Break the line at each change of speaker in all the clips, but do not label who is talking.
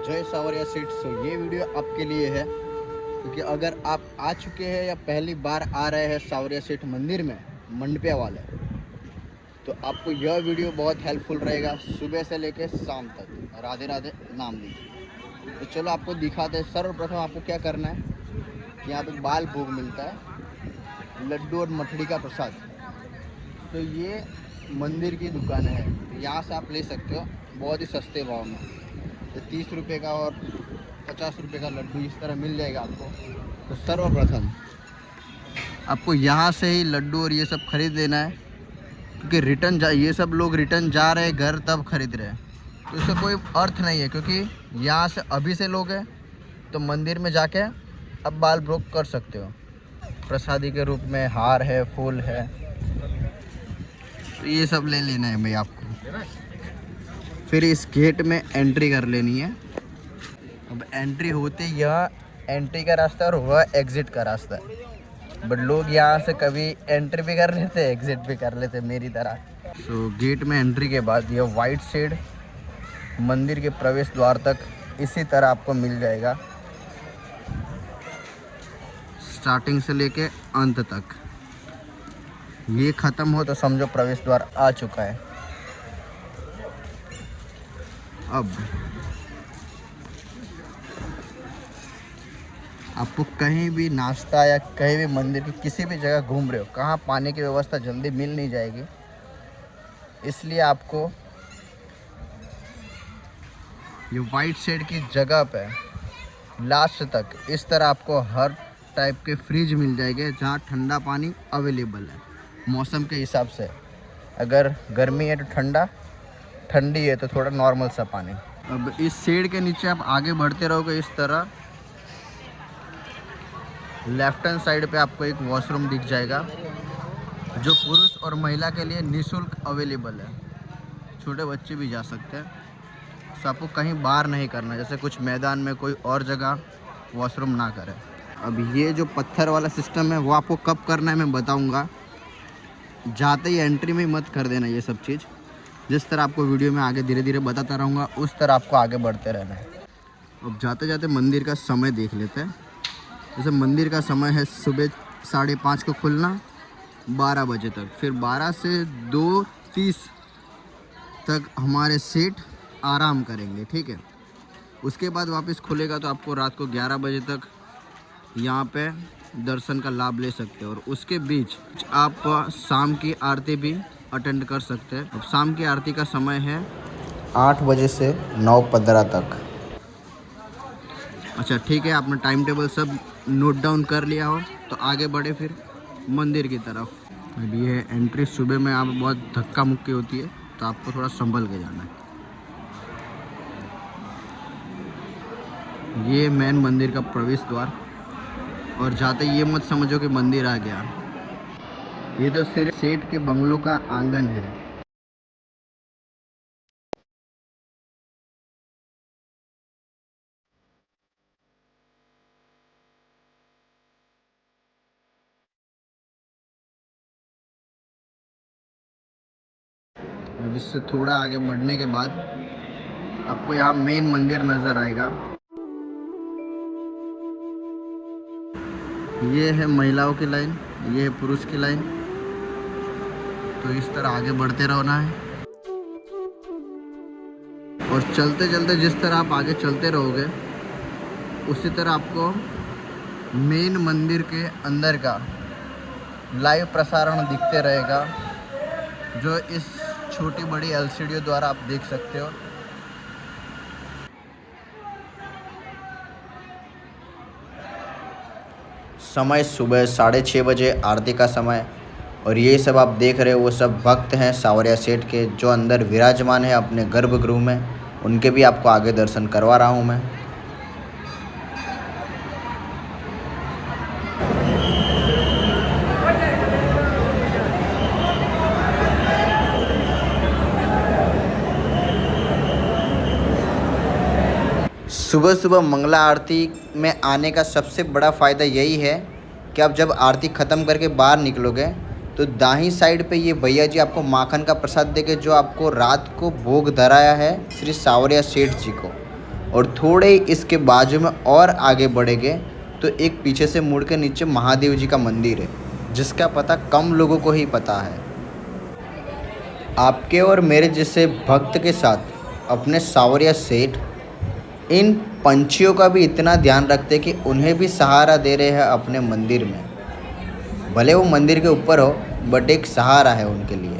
जय सावरिया सीट। ये वीडियो आपके लिए है क्योंकि अगर आप आ चुके हैं या पहली बार आ रहे हैं सावरिया सीट मंदिर में मंडपिया वाले, तो आपको यह वीडियो बहुत हेल्पफुल रहेगा सुबह से लेकर शाम तक। राधे राधे नाम लीजिए। तो चलो आपको दिखाते हैं। सर्वप्रथम आपको क्या करना है, यहाँ पे बाल भोग मिलता है, लड्डू और मठड़ी का प्रसाद। तो ये मंदिर की दुकान है, तो यहाँ से आप ले सकते हो बहुत ही सस्ते भाव में। तो 30 रुपये का और 50 रुपये का लड्डू इस तरह मिल जाएगा आपको। तो सर्वप्रथम आपको यहाँ से ही लड्डू और ये सब खरीद लेना है, क्योंकि ये सब लोग रिटर्न जा रहे हैं घर तब खरीद रहे हैं। तो इसका कोई अर्थ नहीं है, क्योंकि यहाँ से अभी से लोग हैं तो मंदिर में जाके अब बाल भोग कर सकते हो। प्रसादी के रूप में हार है, फूल है, तो ये सब ले लेना है भाई आपको। फिर इस गेट में एंट्री कर लेनी है। अब एंट्री होते यह एंट्री का रास्ता और वह एग्ज़िट का रास्ता है, बट लोग यहाँ से कभी एंट्री भी कर लेते हैं, एग्ज़िट भी कर लेते मेरी तरह। सो गेट में एंट्री के बाद यह वाइट शेड मंदिर के प्रवेश द्वार तक इसी तरह आपको मिल जाएगा, स्टार्टिंग से लेके अंत तक। ये ख़त्म हो तो समझो प्रवेश द्वार आ चुका है। अब आपको कहीं भी नाश्ता या कहीं भी मंदिर की किसी भी जगह घूम रहे हो, कहाँ पानी की व्यवस्था जल्दी मिल नहीं जाएगी, इसलिए आपको ये वाइट शेड की जगह पे लास्ट तक इस तरह आपको हर टाइप के फ्रिज मिल जाएंगे, जहाँ ठंडा पानी अवेलेबल है मौसम के हिसाब से। अगर गर्मी है तो ठंडा, ठंडी है तो थोड़ा नॉर्मल सा पानी। अब इस शेड के नीचे आप आगे बढ़ते रहोगे, इस तरह लेफ्ट हैंड साइड पे आपको एक वॉशरूम दिख जाएगा, जो पुरुष और महिला के लिए निःशुल्क अवेलेबल है। छोटे बच्चे भी जा सकते हैं। तो आपको कहीं बाहर नहीं करना, जैसे कुछ मैदान में कोई और जगह वॉशरूम ना करें। अब ये जो पत्थर वाला सिस्टम है वो आपको कब करना है मैं बताऊंगा। जाते ही एंट्री में मत कर देना ये सब चीज़। जिस तरह आपको वीडियो में आगे धीरे धीरे बताता रहूँगा, उस तरह आपको आगे बढ़ते रहना है। अब जाते जाते मंदिर का समय देख लेते हैं। जैसे मंदिर का समय है सुबह 5:30 को खुलना, 12 बजे तक। फिर 12 से 2:30 तक हमारे सेठ आराम करेंगे, ठीक है। उसके बाद वापस खुलेगा, तो आपको रात को 11 बजे तक यहाँ पे दर्शन का लाभ ले सकते हो। और उसके बीच आप शाम की आरती भी अटेंड कर सकते हैं। अब शाम की आरती का समय है 8 बजे से 9:15 तक। अच्छा ठीक है, आपने टाइम टेबल सब नोट डाउन कर लिया हो तो आगे बढ़े फिर मंदिर की तरफ। अब ये एंट्री सुबह में यहाँ पर बहुत धक्का मुक्की होती है, तो आपको थोड़ा संभल के जाना है। ये मेन मंदिर का प्रवेश द्वार, और जाते ये मत समझो कि मंदिर आ गया, ये तो सिर्फ सेठ के बंगलों का आंगन है। अब इससे थोड़ा आगे बढ़ने के बाद आपको यहाँ मेन मंदिर नज़र आएगा। ये है महिलाओं की लाइन, ये है पुरुष की लाइन। तो इस तरह आगे बढ़ते रहना है, और चलते चलते जिस तरह आप आगे चलते रहोगे उसी तरह आपको मेन मंदिर के अंदर का लाइव प्रसारण दिखते रहेगा, जो इस छोटी बड़ी एलसीडी द्वारा आप देख सकते हो। समय सुबह 6:30 बजे आरती का समय। और ये सब आप देख रहे हो वो सब भक्त हैं सावरिया सेठ के, जो अंदर विराजमान है अपने गर्भगृह में। उनके भी आपको आगे दर्शन करवा रहा हूँ मैं। सुबह सुबह मंगला आरती में आने का सबसे बड़ा फ़ायदा यही है कि आप जब आरती ख़त्म करके बाहर निकलोगे तो दाहिनी साइड पे ये भैया जी आपको माखन का प्रसाद देके, जो आपको रात को भोग धराया है श्री सावरिया सेठ जी को, और थोड़े ही इसके बाजू में और आगे बढ़ेंगे तो एक पीछे से मुड़ के नीचे महादेव जी का मंदिर है, जिसका पता कम लोगों को ही पता है। आपके और मेरे जैसे भक्त के साथ अपने सावरिया सेठ इन पंछियों का भी इतना ध्यान रखते कि उन्हें भी सहारा दे रहे हैं अपने मंदिर में। भले वो मंदिर के ऊपर हो, बट एक सहारा है उनके लिए।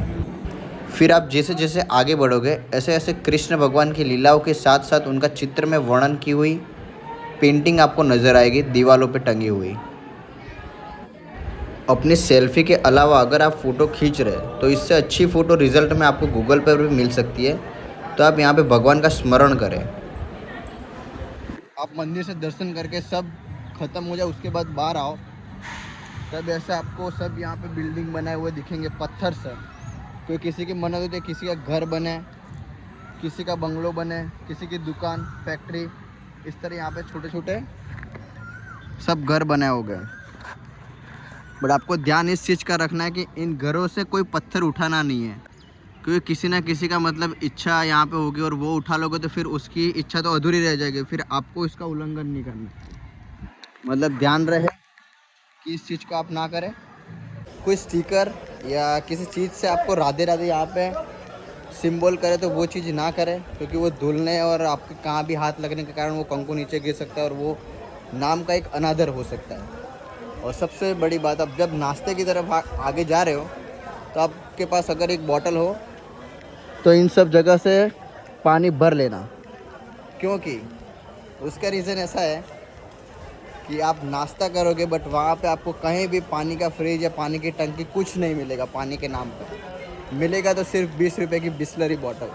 फिर आप जैसे जैसे आगे बढ़ोगे ऐसे ऐसे कृष्ण भगवान की लीलाओं के साथ साथ उनका चित्र में वर्णन की हुई पेंटिंग आपको नज़र आएगी दीवारों पे टंगी हुई। अपनी सेल्फी के अलावा अगर आप फ़ोटो खींच रहे हैं तो इससे अच्छी फ़ोटो रिज़ल्ट में आपको गूगल पर भी मिल सकती है। तो आप यहाँ पे भगवान का स्मरण करें। आप मंदिर से दर्शन करके सब ख़त्म हो जाए, उसके बाद बाहर आओ, तब ऐसे आपको सब यहाँ पे बिल्डिंग बनाए हुए दिखेंगे पत्थर से। कोई किसी की मन्नत होती है, किसी का घर बने, किसी का बंगलो बने, किसी की दुकान, फैक्ट्री, इस तरह यहाँ पे छोटे छोटे सब घर बनाए हो गए। बट आपको ध्यान इस चीज़ का रखना है कि इन घरों से कोई पत्थर उठाना नहीं है, क्योंकि किसी ना किसी का मतलब इच्छा यहाँ पे होगी और वो उठा लोगे तो फिर उसकी इच्छा तो अधूरी रह जाएगी, फिर आपको इसका उल्लंघन नहीं करना। मतलब ध्यान रहे कि इस चीज़ को आप ना करें। कोई स्टिकर या किसी चीज़ से आपको राधे राधे यहाँ पे सिंबल करे तो वो चीज़ ना करें, क्योंकि वो धुलने और आपके कहाँ भी हाथ लगने के कारण वो कंकु नीचे गिर सकता है और वो नाम का एक अनादर हो सकता है। और सबसे बड़ी बात, अब जब नाश्ते की तरफ आगे जा रहे हो तो आपके पास अगर एक बॉटल हो तो इन सब जगह से पानी भर लेना, क्योंकि उसका रीज़न ऐसा है कि आप नाश्ता करोगे बट वहाँ पे आपको कहीं भी पानी का फ्रिज या पानी की टंकी कुछ नहीं मिलेगा। पानी के नाम पर मिलेगा तो सिर्फ 20 रुपये की बिस्लरी बॉटल।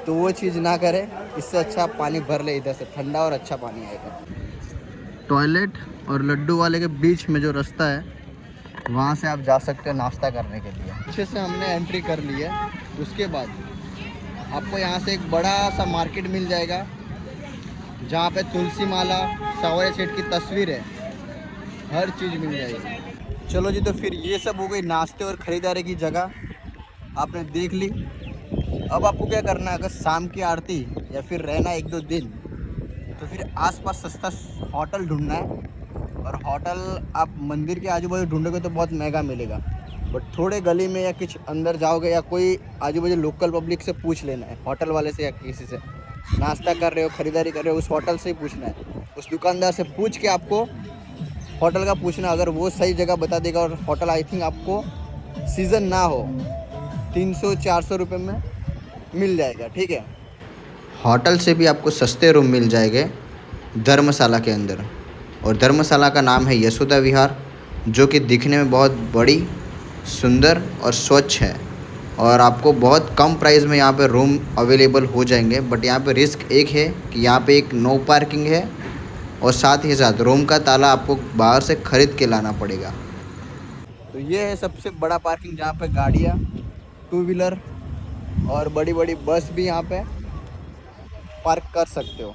तो वो चीज़ ना करें, इससे अच्छा आप पानी भर ले इधर से, ठंडा और अच्छा पानी आएगा। टॉयलेट और लड्डू वाले के बीच में जो रास्ता है वहाँ से आप जा सकते हो नाश्ता करने के लिए। अच्छे से हमने एंट्री कर ली है। उसके बाद आपको यहाँ से एक बड़ा सा मार्केट मिल जाएगा जहाँ पे तुलसी माला, सावरिया सेठ की तस्वीर है, हर चीज़ मिल जाएगी। चलो जी, तो फिर ये सब हो गई नाश्ते और ख़रीदारी की जगह आपने देख ली। अब आपको क्या करना है, अगर शाम की आरती या फिर रहना 1-2 दिन, तो फिर आसपास सस्ता होटल ढूंढना है। और होटल आप मंदिर के आजू बाजू ढूंढोगे तो बहुत महंगा मिलेगा, बट थोड़े गली में या कुछ अंदर जाओगे या कोई आजू बाजू लोकल पब्लिक से पूछ लेना है, होटल वाले से या किसी से नाश्ता कर रहे हो, ख़रीदारी कर रहे हो, उस होटल से ही पूछना है। उस दुकानदार से पूछ के आपको होटल का पूछना, अगर वो सही जगह बता देगा और होटल आई थिंक आपको सीज़न ना हो 300-400 रुपये में मिल जाएगा। ठीक है, होटल से भी आपको सस्ते रूम मिल जाएंगे धर्मशाला के अंदर। और धर्मशाला का नाम है यशोदा विहार, जो कि दिखने में बहुत बड़ी, सुंदर और स्वच्छ है। और आपको बहुत कम प्राइस में यहाँ पे रूम अवेलेबल हो जाएंगे। बट यहाँ पे रिस्क एक है कि यहाँ पे एक नो पार्किंग है और साथ ही साथ रूम का ताला आपको बाहर से ख़रीद के लाना पड़ेगा। तो ये है सबसे बड़ा पार्किंग, जहाँ पे गाड़ियाँ, 2 व्हीलर और बड़ी बड़ी बस भी यहाँ पे पार्क कर सकते हो।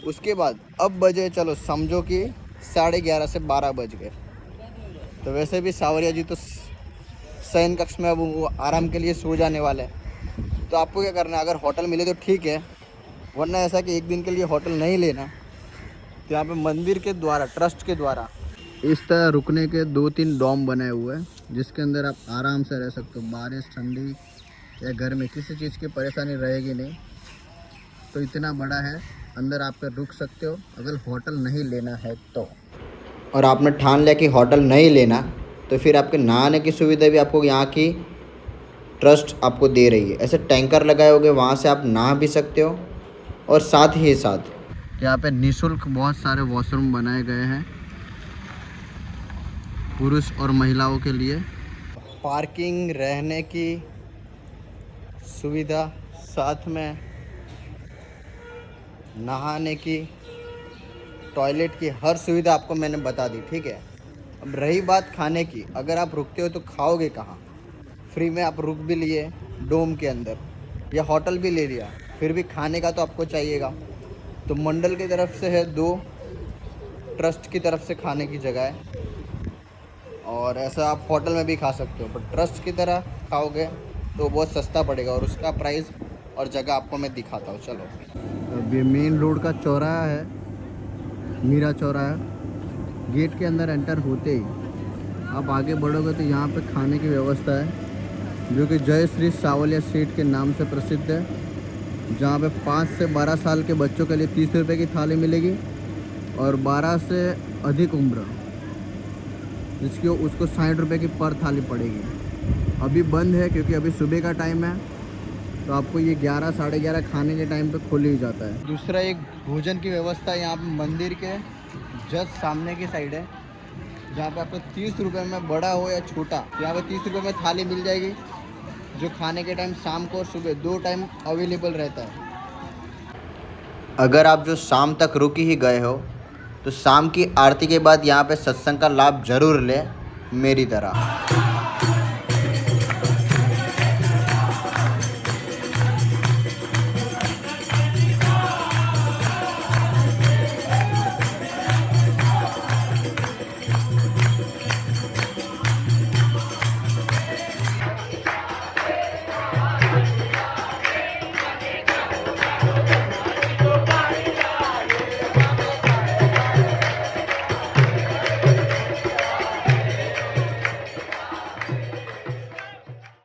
उसके बाद अब बजे, चलो समझो कि 11:30 से 12 बज गए। तो वैसे भी सावरिया जी तो शयन कक्ष में अब वो आराम के लिए सो जाने वाले हैं। तो आपको क्या करना है, अगर होटल मिले तो ठीक है, वरना ऐसा कि एक दिन के लिए होटल नहीं लेना। तो यहाँ पे मंदिर के द्वारा, ट्रस्ट के द्वारा इस तरह रुकने के 2-3 डॉम बनाए हुए हैं, जिसके अंदर आप आराम से रह सकते हो। बारिश, ठंडी या घर में किसी चीज़ की परेशानी रहेगी नहीं। तो इतना बड़ा है, अंदर आप पे रुक सकते हो अगर होटल नहीं लेना है तो। और आपने ठान लिया कि होटल नहीं लेना, तो फिर आपके नहाने की सुविधा भी आपको यहाँ की ट्रस्ट आपको दे रही है। ऐसे टैंकर लगाए होंगे, वहाँ से आप नहा भी सकते हो। और साथ ही साथ यहाँ पे निःशुल्क बहुत सारे वॉशरूम बनाए गए हैं पुरुष और महिलाओं के लिए। पार्किंग, रहने की सुविधा, साथ में नहाने की, टॉयलेट की हर सुविधा आपको मैंने बता दी। ठीक है, अब रही बात खाने की, अगर आप रुकते हो तो खाओगे कहाँ? फ्री में आप रुक भी लिए डोम के अंदर या होटल भी ले लिया, फिर भी खाने का तो आपको चाहिएगा। तो मंडल की तरफ से है 2, ट्रस्ट की तरफ से खाने की जगह है। और ऐसा आप होटल में भी खा सकते हो, पर ट्रस्ट की तरह खाओगे तो बहुत सस्ता पड़ेगा। और उसका प्राइस और जगह आपको मैं दिखाता हूँ। चलो, अब ये मेन रोड का चौराहा है, मीरा चौराहा। गेट के अंदर एंटर होते ही आप आगे बढ़ोगे तो यहाँ पे खाने की व्यवस्था है, जो कि जय श्री सावलिया स्वीट के नाम से प्रसिद्ध है, जहाँ पे 5 से 12 साल के बच्चों के लिए 30 रुपये की थाली मिलेगी और 12 से अधिक उम्र जिसकी उसको 60 रुपये की पर थाली पड़ेगी। अभी बंद है क्योंकि अभी सुबह का टाइम है, तो आपको ये 11 साढ़े 11 खाने के टाइम पे खोल ही जाता है। दूसरा एक भोजन की व्यवस्था यहाँ पे मंदिर के जस्ट सामने की साइड है, जहाँ पे आपको 30 रुपये में बड़ा हो या छोटा, यहाँ पे 30 रुपये में थाली मिल जाएगी, जो खाने के टाइम शाम को और सुबह 2 टाइम अवेलेबल रहता है। अगर आप जो शाम तक रुक ही गए हो तो शाम की आरती के बाद यहाँ पे सत्संग का लाभ ज़रूर लें मेरी तरह।